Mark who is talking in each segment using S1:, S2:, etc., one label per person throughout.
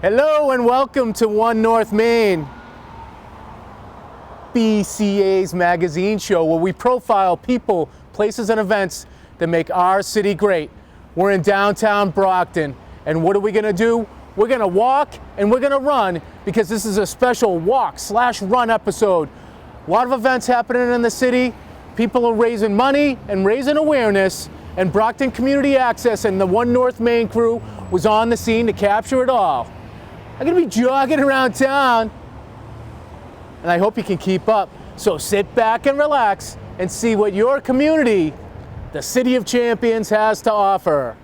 S1: Hello and welcome to One North Main, BCA's magazine show where we profile people, places, and events that make our city great. We're in downtown Brockton, and what are we gonna do? We're gonna walk and we're gonna run because this is a special walk/run episode. A lot of events happening in the city. People are raising money and raising awareness, and Brockton Community Access and the One North Main crew was on the scene to capture it all. I'm gonna be jogging around town, and I hope you can keep up. So sit back and relax and see what your community, the City of Champions, has to offer.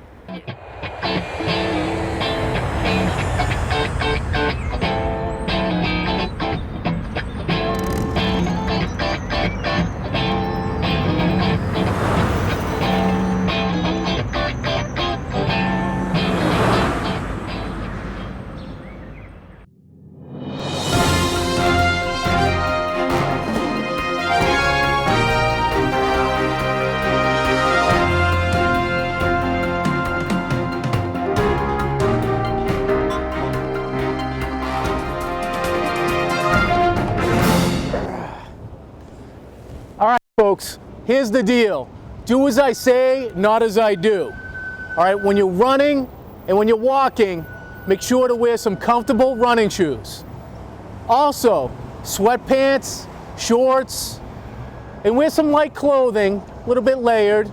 S1: Folks, here's the deal. Do as I say, not as I do. All right, when you're running and when you're walking, make sure to wear some comfortable running shoes. Also, sweatpants, shorts, and wear some light clothing, a little bit layered,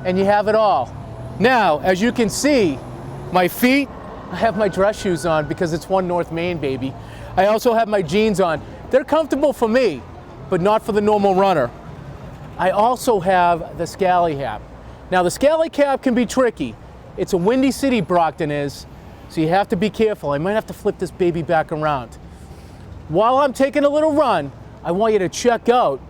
S1: and you have it all. Now, as you can see, my feet, I have my dress shoes on because it's One North Main, baby. I also have my jeans on. They're comfortable for me, but not for the normal runner. I also have the Scally hat. Now the Scally cap can be tricky. It's a windy city, Brockton is, so you have to be careful. I might have to flip this baby back around. While I'm taking a little run, I want you to check out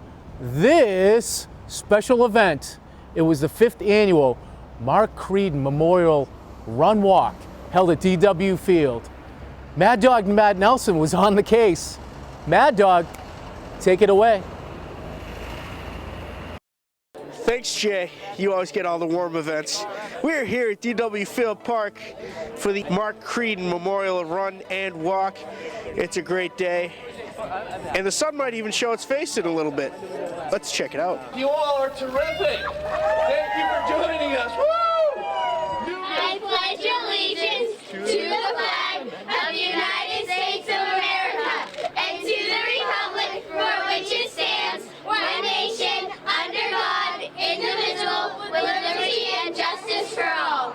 S1: this special event. It was the 5th annual Mark Creedon Memorial Run Walk held at DW Field. Mad Dog Matt Nelson was on the case. Mad Dog, take it away.
S2: Thanks, Jay. You always get all the warm events. We're here at DW Field Park for the Mark Creedon Memorial Run and Walk. It's a great day, and the sun might even show its face in a little bit. Let's check it out.
S3: You all are terrific. Thank you for joining us. Woo!
S4: I pledge allegiance to the flag of the United States of America and to the republic for which it stands, one nation, under God, indivisible, with liberty and justice for all.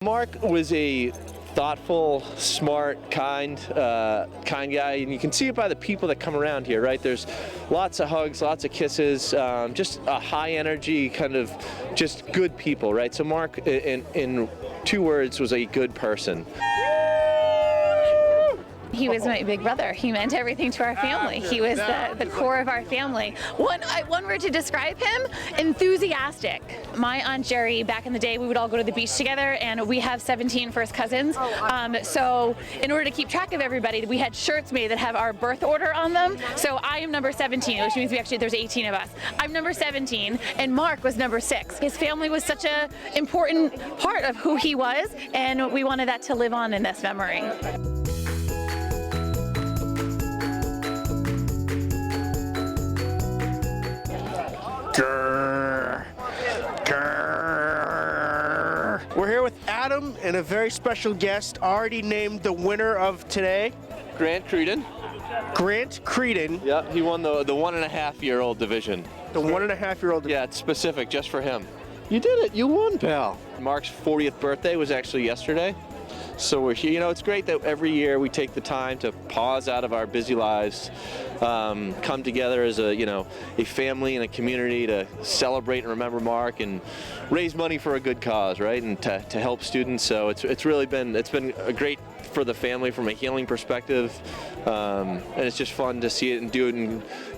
S3: Mark was a thoughtful, smart, kind guy, and you can see it by the people that come around here, right? There's lots of hugs, lots of kisses, just a high energy, kind of just good people, right? So Mark, in 2 words, was a good person.
S5: He was my big brother. He meant everything to our family. He was the core of our family. One word to describe him: enthusiastic. My Aunt Jerry, back in the day, we would all go to the beach together, and we have 17 first cousins. So in order to keep track of everybody, we had shirts made that have our birth order on them. So I am number 17, which means there's 18 of us. I'm number 17, and Mark was number 6. His family was such an important part of who he was, and we wanted that to live on in this memory.
S2: We're here with Adam and a very special guest, already named the winner of today.
S3: Grant Creedon.
S2: Grant Creedon.
S3: Yeah, he won the 1.5-year-old division.
S2: The 1.5-year-old.
S3: Yeah, it's specific just for him. You did it. You won, pal. Mark's 40th birthday was actually yesterday. So we're here. You know, it's great that every year we take the time to pause out of our busy lives, come together as a family and a community to celebrate and remember Mark and raise money for a good cause, right? And to help students. So it's been a great for the family from a healing perspective, and it's just fun to see it and do it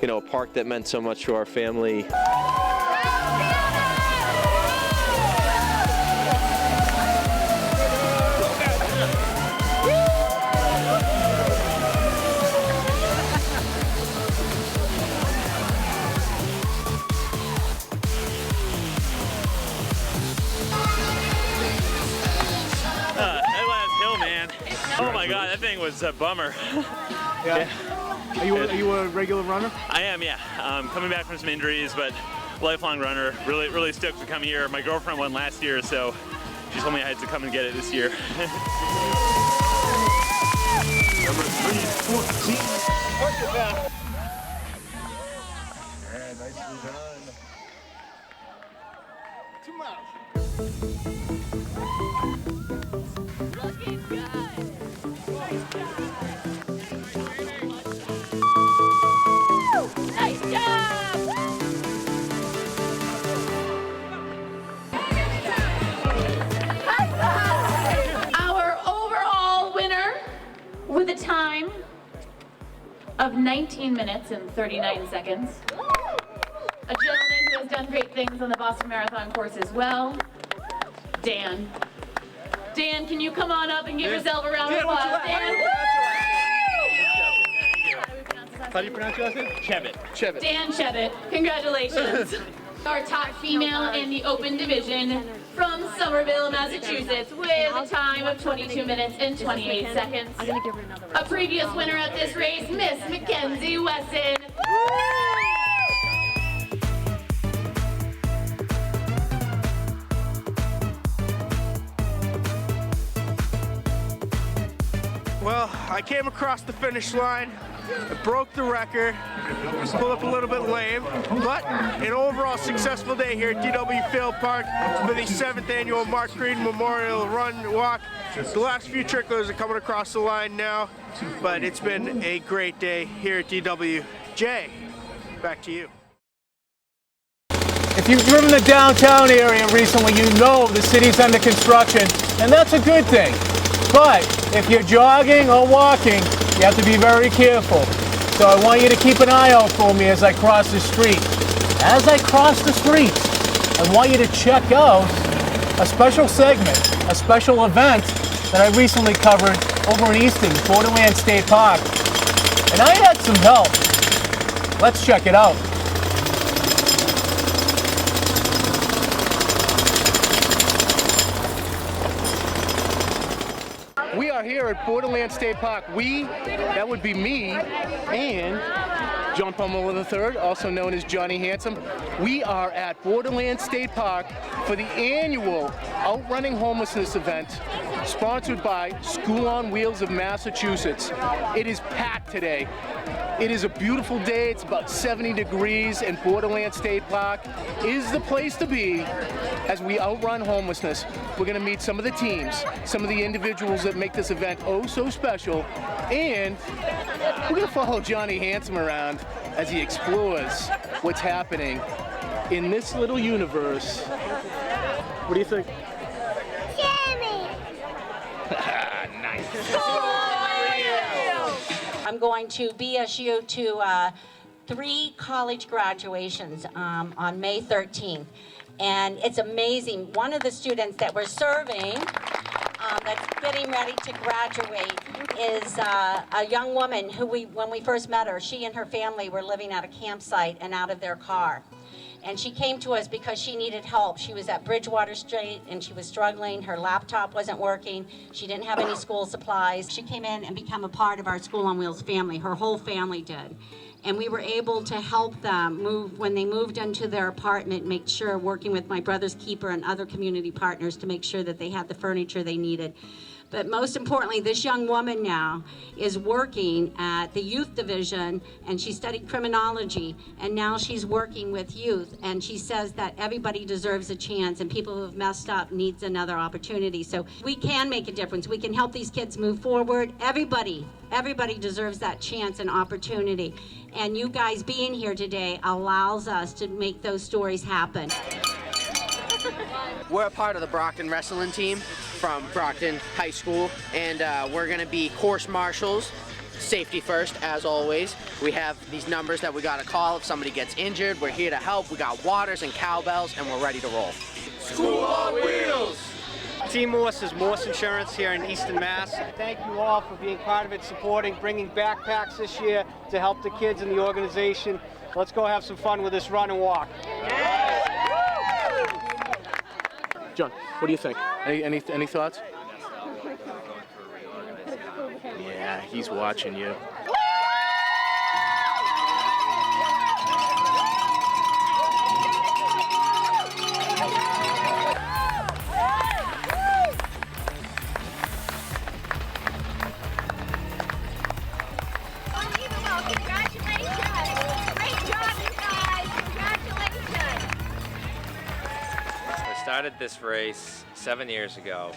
S3: in a park that meant so much to our family.
S6: my God, that thing was a bummer.
S1: Yeah. Are you a regular runner?
S6: I am, yeah. Coming back from some injuries, but lifelong runner. Really stoked to come here. My girlfriend won last year, so she told me I had to come and get it this year.
S7: Number 314. Push it back. Yeah, nicely done. 2 miles.
S4: Looking good. Nice job!
S5: Our overall winner with a time of 19 minutes and 39 seconds. A gentleman who has done great things on the Boston Marathon course as well, Dan. Dan, can you come on up and give yourself a round of applause? Dan.
S6: How do you pronounce your last name? Chevitt.
S5: Dan Chevitt, congratulations. Our top female in the open division from Somerville, Massachusetts, with a time of 22 minutes and 28 seconds. A previous winner at this race, Miss Mackenzie Wesson.
S2: Well, I came across the finish line, I broke the record, pulled up a little bit lame, but an overall successful day here at DW Field Park for the 7th annual Mark Creed Memorial Run Walk. The last few tricklers are coming across the line now, but it's been a great day here at DW. Jay, back to you.
S1: If you've driven the downtown area recently, you know the city's under construction, and that's a good thing. But if you're jogging or walking, you have to be very careful. So I want you to keep an eye out for me as I cross the street. As I cross the streets, I want you to check out a special segment, a special event that I recently covered over in Easton, Borderland State Park. And I had some help. Let's check it out. We are here at Borderland State Park. That would be me, and John Pomelo III, also known as Johnny Handsome. We are at Borderland State Park for the annual Outrunning Homelessness event, sponsored by School on Wheels of Massachusetts. It is packed today. It is a beautiful day. It's about 70 degrees, and Borderland State Park is the place to be as we outrun homelessness. We're going to meet some of the teams, some of the individuals that make this event oh so special, and we're going to follow Johnny Handsome around as he explores what's happening in this little universe. What do you think? Nice.
S8: I'm going to BSU to 3 college graduations on May 13th. And it's amazing. One of the students that we're serving that's getting ready to graduate is a young woman who when we first met her, she and her family were living at a campsite and out of their car. And she came to us because she needed help. She was at Bridgewater Street and she was struggling. Her laptop wasn't working. She didn't have any school supplies. She came in and became a part of our School on Wheels family. Her whole family did. And we were able to help them move, when they moved into their apartment, make sure, working with my brother's keeper and other community partners to make sure that they had the furniture they needed. But most importantly, this young woman now is working at the youth division, and she studied criminology, and now she's working with youth, and she says that everybody deserves a chance, and people who have messed up needs another opportunity. So we can make a difference. We can help these kids move forward. Everybody deserves that chance and opportunity. And you guys being here today allows us to make those stories happen.
S9: We're a part of the Brockton wrestling team from Brockton High School, and we're going to be course marshals, safety first, as always. We have these numbers that we got to call if somebody gets injured. We're here to help. We got waters and cowbells, and we're ready to roll.
S2: School on Wheels!
S10: Team Morse is Morse Insurance here in Easton, Mass. Thank you all for being part of it, supporting, bringing backpacks this year to help the kids in the organization. Let's go have some fun with this run and walk.
S1: John, what do you think? Any thoughts?
S11: Yeah, he's watching you.
S12: I started this race 7 years ago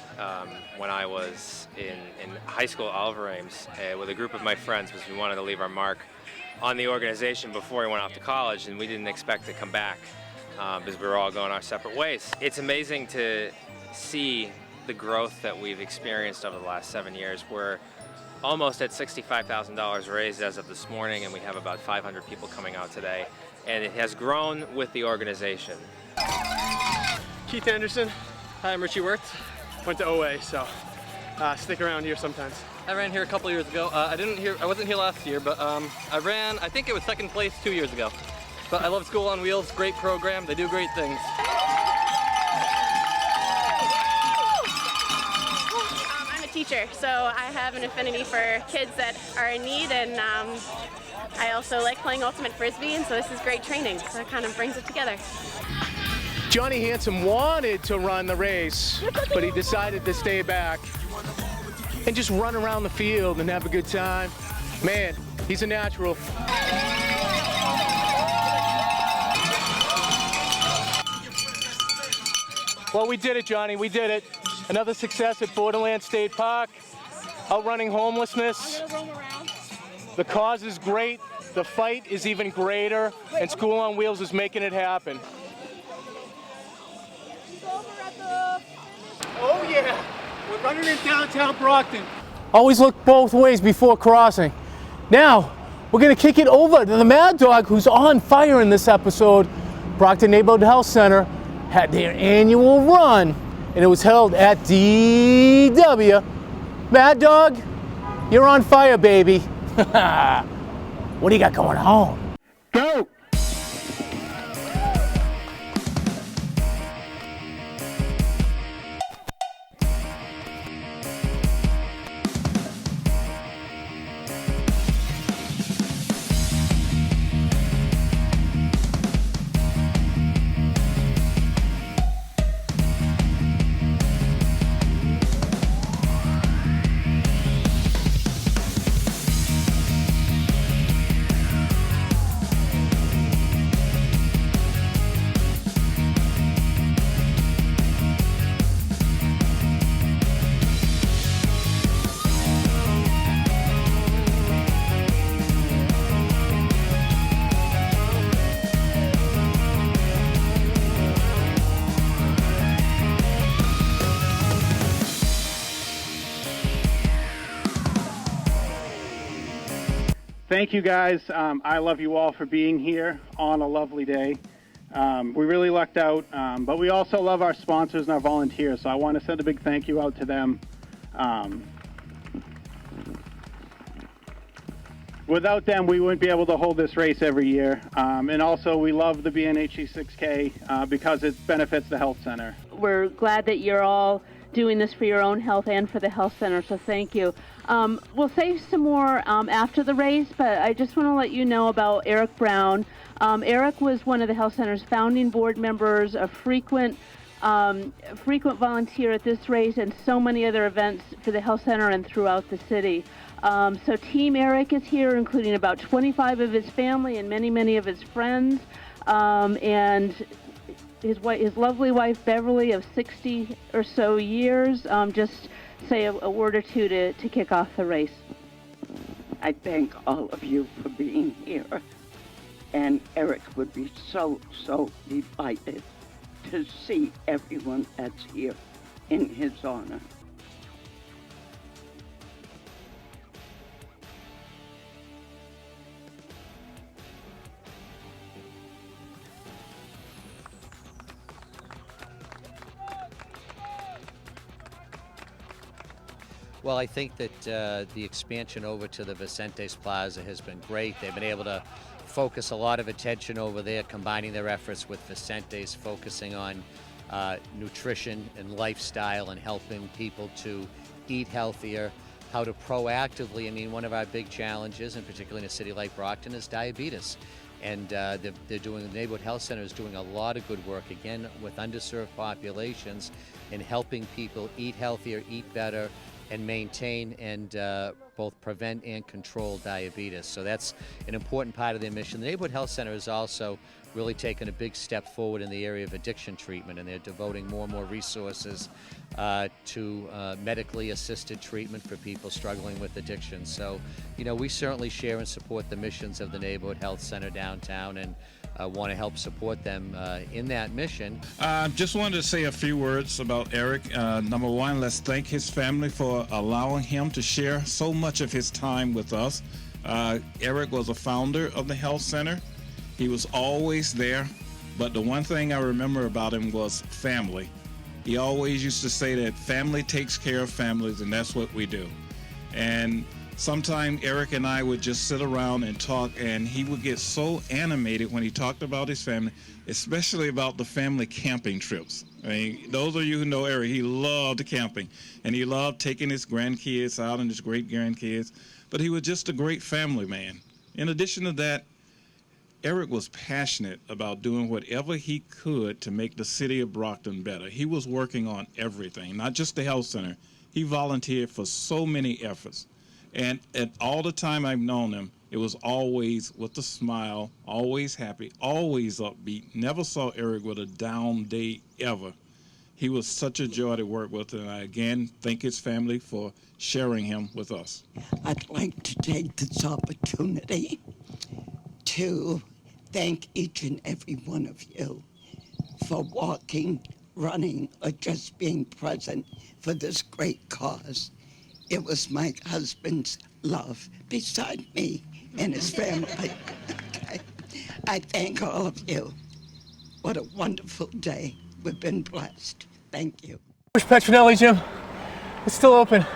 S12: when I was in high school Oliver Ames with a group of my friends because we wanted to leave our mark on the organization before we went off to college, and we didn't expect to come back because we were all going our separate ways. It's amazing to see the growth that we've experienced over the last 7 years. We're almost at $65,000 raised as of this morning, and we have about 500 people coming out today, and it has grown with the organization.
S13: Keith Anderson. Hi, I'm Richie Wirtz. Went to OA, so stick around here sometimes.
S14: I ran here a couple years ago. I wasn't here last year, but I ran, I think it was second place 2 years ago. But I love School on Wheels, great program, they do great things.
S15: I'm a teacher, so I have an affinity for kids that are in need, and I also like playing Ultimate Frisbee, and so this is great training, so it kind of brings it together.
S1: Johnny Hanson wanted to run the race, but he decided to stay back and just run around the field and have a good time. Man, he's a natural. Well, we did it, Johnny, we did it. Another success at Borderland State Park. Outrunning homelessness. The cause is great, the fight is even greater, and School on Wheels is making it happen.
S10: Oh yeah, we're running in downtown Brockton.
S1: Always look both ways before crossing. Now, we're gonna kick it over to the Mad Dog, who's on fire in this episode. Brockton Neighborhood Health Center had their annual run, and it was held at DW. Mad Dog, you're on fire, baby. What do you got going on?
S10: Go! Thank you guys. I love you all for being here on a lovely day. We really lucked out, but we also love our sponsors and our volunteers, so I want to send a big thank you out to them. Without them, we wouldn't be able to hold this race every year. And also, we love the BNHE 6K because it benefits the health center.
S16: We're glad that you're all doing this for your own health and for the health center, so thank you. We'll save some more after the race, but I just want to let you know about Eric Brown. Eric was one of the health center's founding board members, a frequent volunteer at this race and so many other events for the health center and throughout the city. So Team Eric is here, including about 25 of his family and many, many of his friends, and his lovely wife Beverly of 60 or so years. Just say a word or two to kick off the race.
S17: I thank all of you for being here, and Eric would be so delighted to see everyone that's here in his honor.
S18: Well, I think that the expansion over to the Vicentes Plaza has been great. They've been able to focus a lot of attention over there, combining their efforts with Vicentes, focusing on nutrition and lifestyle and helping people to eat healthier. how to proactively, one of our big challenges, and particularly in a city like Brockton, is diabetes. And the Neighborhood Health Center is doing a lot of good work, again, with underserved populations in helping people eat healthier, eat better, and maintain and both prevent and control diabetes. So that's an important part of their mission. The Neighborhood Health Center has also really taken a big step forward in the area of addiction treatment, and they're devoting more and more resources to medically assisted treatment for people struggling with addiction. So, we certainly share and support the missions of the Neighborhood Health Center downtown, and want to help support them in that mission.
S11: Just wanted to say a few words about Eric. Number one, let's thank his family for allowing him to share so much of his time with us. Eric was a founder of the health center. He was always there, but the one thing I remember about him was family. He always used to say that family takes care of families, and that's what we do. And sometimes Eric and I would just sit around and talk, and he would get so animated when he talked about his family, especially about the family camping trips. Those of you who know Eric, he loved camping, and he loved taking his grandkids out and his great-grandkids, but he was just a great family man. In addition to that, Eric was passionate about doing whatever he could to make the city of Brockton better. He was working on everything, not just the health center. He volunteered for so many efforts. And at all the time I've known him, it was always with a smile, always happy, always upbeat. Never saw Eric with a down day ever. He was such a joy to work with, and I again thank his family for sharing him with us.
S17: I'd like to take this opportunity to thank each and every one of you for walking, running, or just being present for this great cause. It was my husband's love beside me and his family. Okay. I thank all of you. What a wonderful day. We've been blessed. Thank you.
S1: Petronelli Gym. It's still open. Look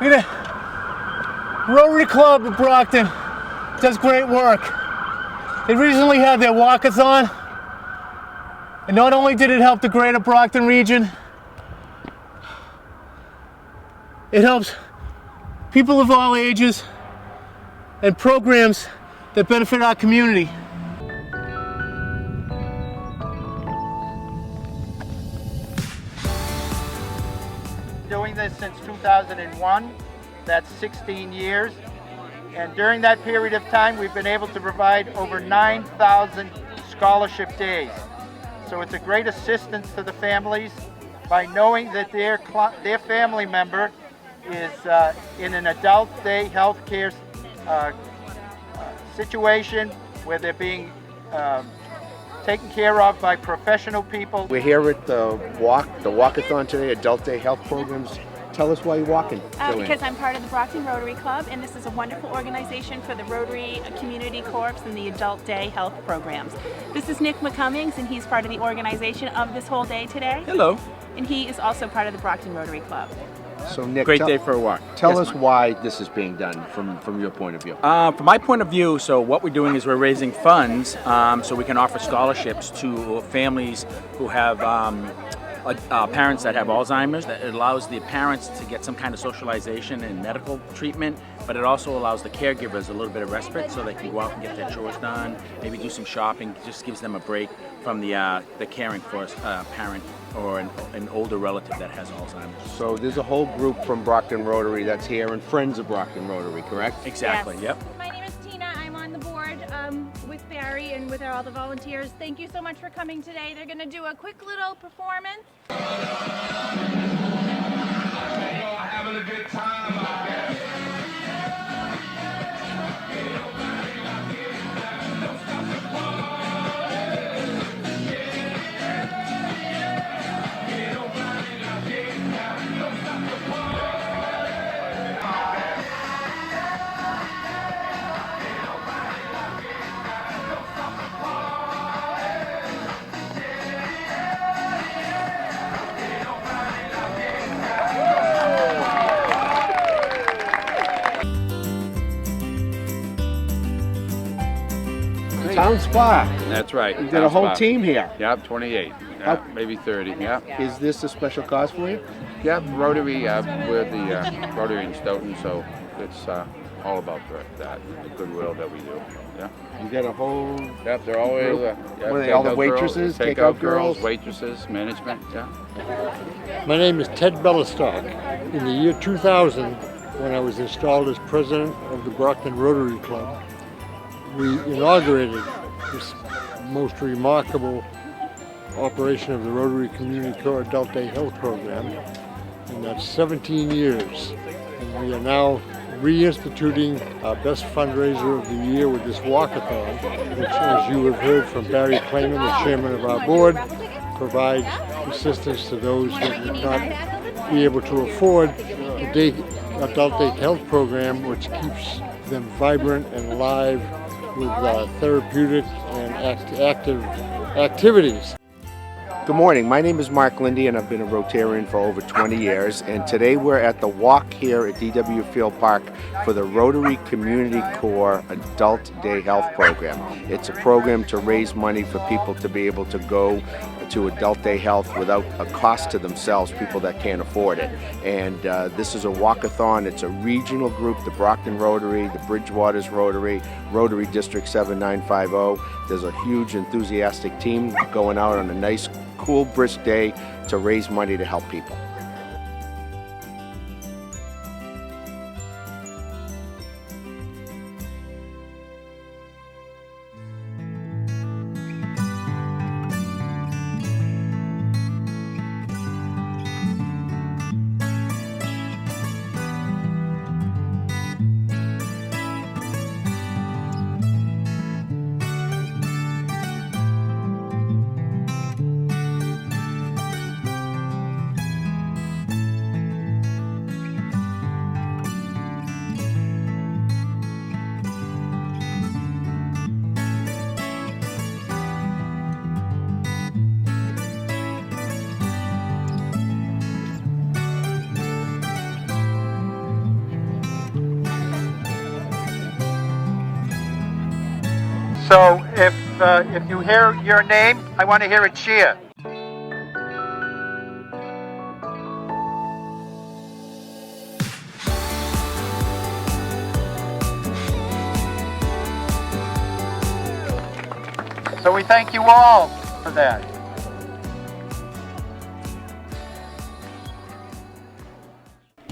S1: at that. Rotary Club of Brockton does great work. They recently had their walkathon, and not only did it help the greater Brockton region, it helps people of all ages and programs that benefit our community.
S19: Doing this since 2001, that's 16 years. And during that period of time, we've been able to provide over 9,000 scholarship days. So it's a great assistance to the families by knowing that their family member is in an adult day health care situation where they're being taken care of by professional people.
S20: We're here at the walkathon today, Adult Day Health Programs. Tell us why you're walking.
S15: Because I'm part of the Brockton Rotary Club, and this is a wonderful organization for the Rotary Community Corps and the Adult Day Health Programs. This is Nick McCummings, and he's part of the organization of this whole day today.
S21: Hello.
S15: And he is also part of the Brockton Rotary Club.
S20: So Nick,
S21: great day for a walk.
S20: Tell us why this is being done from your point of view.
S21: From my point of view, so what we're doing is we're raising funds so we can offer scholarships to families who have parents that have Alzheimer's. That it allows the parents to get some kind of socialization and medical treatment, but it also allows the caregivers a little bit of respite so they can go out and get their chores done, maybe do some shopping. Just gives them a break from the caring for a parent or an older relative that has Alzheimer's.
S20: So there's a whole group from Brockton Rotary that's here and Friends of Brockton Rotary, correct?
S21: Exactly,
S15: Yes.
S21: Yep.
S22: My name is Tina. I'm on the board with Barry and with all the volunteers. Thank you so much for coming today. They're going to do a quick little performance.
S7: Having a good time out there.
S20: Town Spa.
S23: That's right.
S20: You did a whole team here.
S23: Yep, 28. Maybe 30. Yep.
S20: Is this a special cause for you?
S3: Yeah, Rotary, we're the Rotary in Stoughton, so it's all about that, the goodwill that we do. Yeah.
S20: You get a whole.
S3: Yep, they're always.
S20: What are they, all the waitresses,
S3: takeout girls, waitresses, management. Yeah.
S4: My name is Ted Bellistock. In the year 2000, when I was installed as president of the Brockton Rotary Club, we inaugurated this most remarkable operation of the Rotary Community Corps Adult Day Health Program, and that's 17 years. And we are now reinstituting our best fundraiser of the year with this walkathon, which, as you have heard from Barry Clayman, the chairman of our board, provides assistance to those that would not be able to afford the adult day health program, which keeps them vibrant and alive with therapeutic and active activities.
S20: Good morning. My name is Mark Lindy, and I've been a Rotarian for over 20 years. And today we're at the walk here at DW Field Park for the Rotary Community Corps Adult Day Health Program. It's a program to raise money for people to be able to go to adult day health without a cost to themselves, people that can't afford it. And this is a walkathon. It's a regional group, the Brockton Rotary, the Bridgewaters Rotary, Rotary District 7950. There's a huge enthusiastic team going out on a nice, cool, brisk day to raise money to help people.
S19: So if you hear your name, I want to hear a cheer. So we thank you all for that.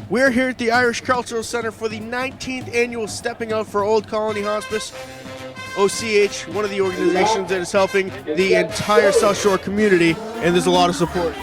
S2: We're here at the Irish Cultural Center for the 19th annual Stepping Out for Old Colony Hospice. OCCO, one of the organizations that is helping the entire South Shore community, and there's a lot of support.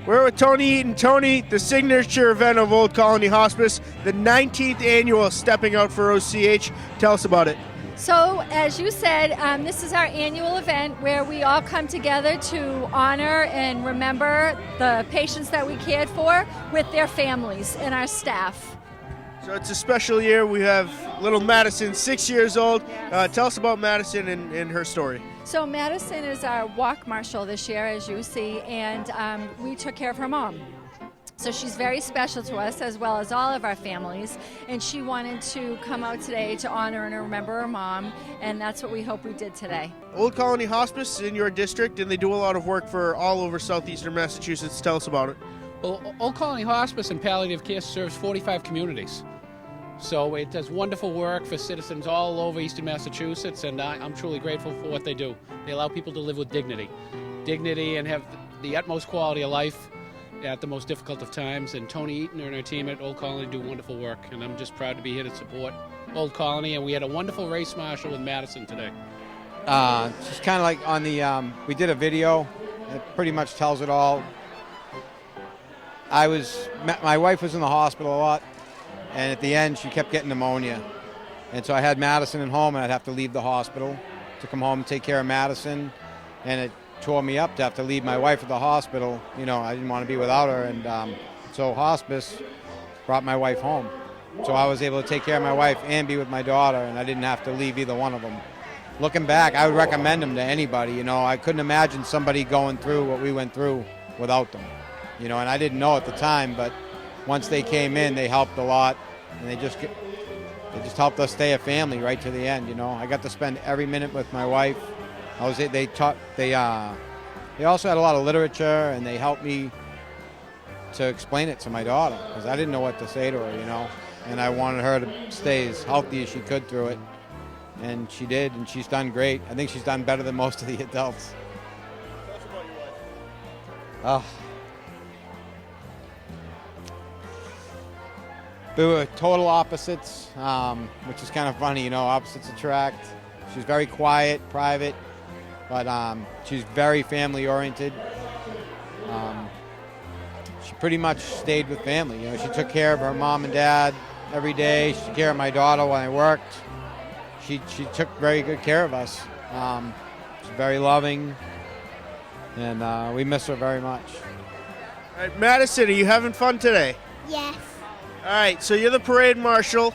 S2: We're with Tony Eaton. Tony, the signature event of Old Colony Hospice, the 19th annual Stepping Out for OCCO. Tell us about it.
S23: So, as you said, this is our annual event where we all come together to honor and remember the patients that we cared for with their families and our staff.
S2: So it's a special year. We have little Madison, 6 years old.
S23: Yes.
S2: Tell us about Madison and her story.
S23: So Madison is our walk marshal this year, as you see, and we took care of her mom. So she's very special to us, as well as all of our families, and she wanted to come out today to honor and remember her mom, and that's what we hope we did today.
S2: Old Colony Hospice is in your district, and they do a lot of work for all over southeastern Massachusetts. Tell us about it.
S24: Well, Old Colony Hospice and Palliative Care serves 45 communities. So it does wonderful work for citizens all over eastern Massachusetts, and I'm truly grateful for what they do. They allow people to live with dignity and have the utmost quality of life at the most difficult of times. And Tony Eaton and our team at Old Colony do wonderful work, and I'm just proud to be here to support Old Colony. And we had a wonderful race marshal with Madison today.
S25: Just kind of like on the, we did a video that pretty much tells it all. My wife was in the hospital a lot, and at the end she kept getting pneumonia. And so I had Madison at home, and I'd have to leave the hospital to come home and take care of Madison. And it tore me up to have to leave my wife at the hospital. You know, I didn't want to be without her. And so hospice brought my wife home. So I was able to take care of my wife and be with my daughter, and I didn't have to leave either one of them. Looking back, I would recommend them to anybody. You know, I couldn't imagine somebody going through what we went through without them. You know, and I didn't know at the time, but once they came in, they helped a lot, and they just helped us stay a family right to the end. You know, I got to spend every minute with my wife. They also had a lot of literature, and they helped me to explain it to my daughter, because I didn't know what to say to her, you know, and I wanted her to stay as healthy as she could through it, and she did, and she's done great. I think she's done better than most of the adults. Oh. We were total opposites, which is kind of funny, you know, opposites attract. She's very quiet, private, but she's very family-oriented. She pretty much stayed with family. You know, she took care of her mom and dad every day. She took care of my daughter when I worked. She took very good care of us. She's very loving, and we miss her very much.
S2: All right, Madison, are you having fun today?
S5: Yes.
S2: All right, so you're the parade marshal.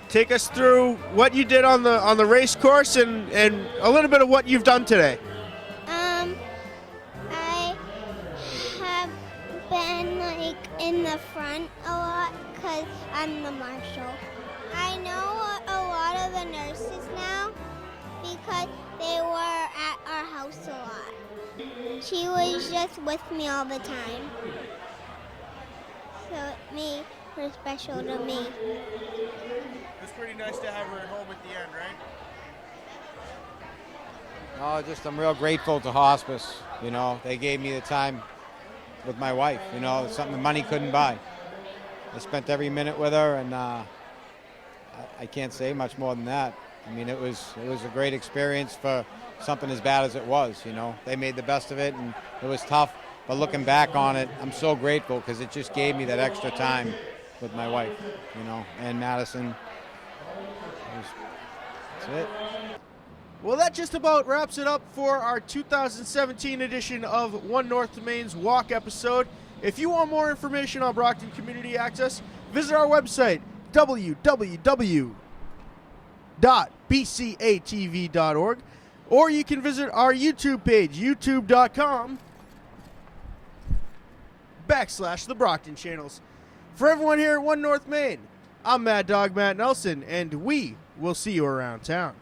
S2: Take us through what you did on the race course and a little bit of what you've done today.
S5: I have been like in the front a lot because I'm the marshal. I know a lot of the nurses now because they were at our house a lot. She was just with me all the time. So it made her special to me.
S2: It's pretty nice to have her at home at the end, right?
S25: I'm real grateful to hospice. You know, they gave me the time with my wife. You know, it's something money couldn't buy. I spent every minute with her, and I can't say much more than that. I mean, it was a great experience for something as bad as it was. You know, they made the best of it, and it was tough. But looking back on it, I'm so grateful because it just gave me that extra time with my wife, you know, and Madison. That's it.
S2: Well, that just about wraps it up for our 2017 edition of One North Main's Walk episode. If you want more information on Brockton Community Access, visit our website, www.bcatv.org, or you can visit our YouTube page, youtube.com/The Brockton Channels. For everyone here at One North Main, I'm Mad Dog Matt Nelson, and we will see you around town.